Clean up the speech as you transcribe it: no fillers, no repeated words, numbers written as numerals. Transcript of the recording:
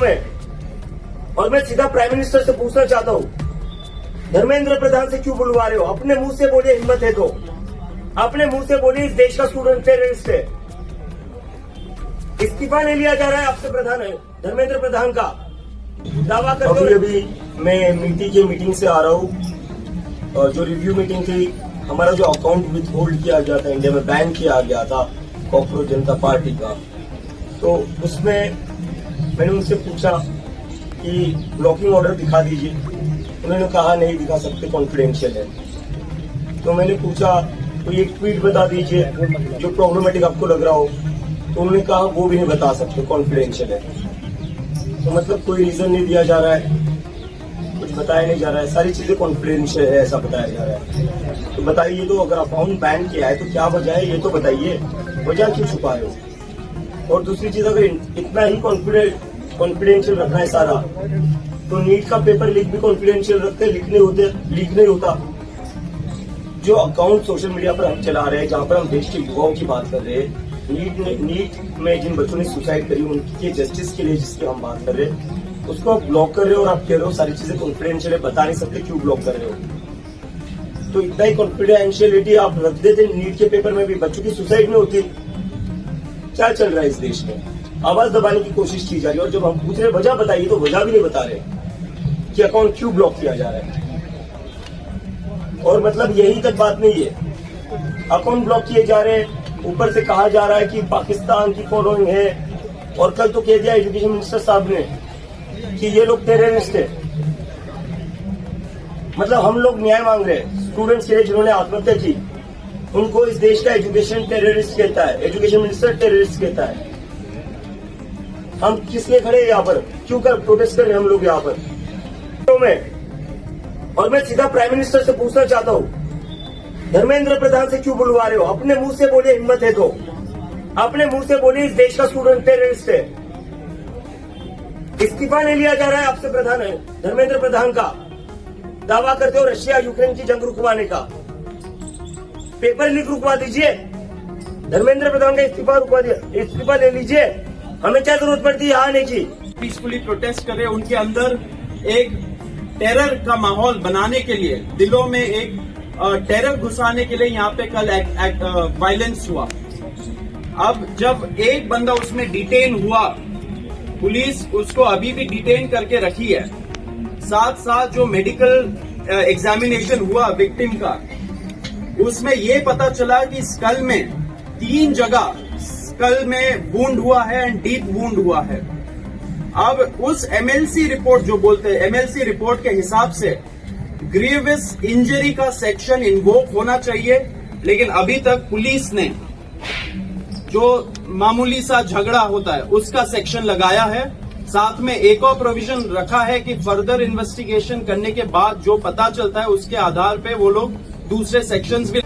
में। और मैं सीधा प्राइम मिनिस्टर से पूछना चाहता हूँ, धर्मेंद्र प्रधान से क्यों बुलवा रहे हो? अपने मुंह से बोलिए, हिम्मत है तो अपने मुंह से बोलिए इस देश का स्टूडेंट टेररिस्ट है। इस्तीफा नहीं लिया जा रहा है आपसे प्रधान है धर्मेंद्र प्रधान का दावा करते। अभी मैं मीटिंग से आ रहा हूँ, और जो रिव्यू मीटिंग थी, हमारा जो अकाउंट विथ होल्ड किया गया था, इंडिया में बैन किया गया था कॉकरोच जनता पार्टी का, तो उसमें मैंने उनसे पूछा कि ब्लॉकिंग ऑर्डर दिखा दीजिए। उन्होंने कहा नहीं दिखा सकते, कॉन्फिडेंशियल है। तो मैंने पूछा कोई एक ट्वीट बता दीजिए जो प्रॉब्लमेटिक आपको लग रहा हो, तो उन्होंने कहा वो भी नहीं बता सकते, कॉन्फिडेंशियल है। तो मतलब कोई रीजन नहीं दिया जा रहा है, कुछ बताया नहीं जा रहा है, सारी चीजें कॉन्फिडेंशियल है ऐसा बताया जा रहा है। तो बताइए, तो अगर अकाउंट बैन किया है तो क्या वजह है ये तो बताइए, वजह क्यों छुपा रहे हो? और दूसरी चीज, अगर इतना ही कॉन्फिडेंशियल रखना है सारा, तो नीट का पेपर लीक भी कॉन्फिडेंशियल रखते, लीक नहीं होता। जो अकाउंट सोशल मीडिया पर हम चला रहे हैं, जहां पर हम देश के युवाओं की बात कर रहे हैं, नीट में जिन बच्चों ने सुसाइड करी उनके जस्टिस के लिए जिसकी हम बात कर रहे हैं, उसको आप ब्लॉक कर रहे हो और आप कह रहे हो सारी चीजें कॉन्फिडेंशियल है, बता नहीं सकते, क्यों ब्लॉक कर रहे हो? तो इतना ही कॉन्फिडेंशियलिटी आप रख देते नीट के पेपर में भी, बच्चों की सुसाइड में होती। क्या चल रहा है इस देश में? आवाज दबाने की कोशिश की जा रही है, और जब हम पूछ रहे वजह बताइए तो वजह भी नहीं बता रहे कि अकाउंट क्यों ब्लॉक किया जा रहा है। और मतलब यही तक बात नहीं है, अकाउंट ब्लॉक किए जा रहे हैं, ऊपर से कहा जा रहा है कि पाकिस्तान की फॉलोइंग है, और कल तो कह दिया एजुकेशन मिनिस्टर साहब ने कि ये लोग टेररिस्ट है। मतलब हम लोग न्याय मांग रहे हैं स्टूडेंट्स के लिए जिन्होंने आत्महत्या की, उनको इस देश का एजुकेशन टेररिस्ट कहता है, एजुकेशन मिनिस्टर टेररिस्ट कहता है। हम किसके खड़े हैं यहाँ पर? क्यों कर प्रोटेस्ट कर रहे हैं हम लोग यहाँ पर? और मैं सीधा प्राइम मिनिस्टर से पूछना चाहता हूँ, धर्मेंद्र प्रधान से क्यों बुलवा रहे हो? अपने मुंह से बोलिए, हिम्मत है तो अपने मुंह से बोलिए इस देश का स्टूडेंट टेररिस्ट है। इस्तीफा नहीं लिया जा रहा है आपसे प्रधान है धर्मेंद्र प्रधान का दावा करते हो रशिया यूक्रेन की जंग रुकवाने का। पेपर लीक रुकवा दीजिए, धर्मेंद्र प्रधान का इस्तीफा ले लीजिए, हमें क्या जरूरत पड़ती है आने की? पीसफुली प्रोटेस्ट करे, उनके अंदर एक टेरर का माहौल बनाने के लिए, दिलों में एक टेरर घुसाने के लिए यहाँ पे कल वायलेंस हुआ। अब जब एक बंदा उसमें डिटेन हुआ, पुलिस उसको अभी भी डिटेन करके रखी है। साथ साथ जो मेडिकल एग्जामिनेशन हुआ विक्टिम का, उसमें ये पता चला कि स्कल में 3 जगह स्कल में वुंड हुआ है एंड डीप वुंड हुआ है। अब उस एमएलसी रिपोर्ट जो बोलते हैं, एमएलसी रिपोर्ट के हिसाब से ग्रीवियस इंजरी का सेक्शन इन्वोक होना चाहिए, लेकिन अभी तक पुलिस ने जो मामूली सा झगड़ा होता है उसका सेक्शन लगाया है। साथ में एक और प्रोविजन रखा है कि फर्दर इन्वेस्टिगेशन करने के बाद जो पता चलता है उसके आधार पे वो लोग दूसरे सेक्शंस भी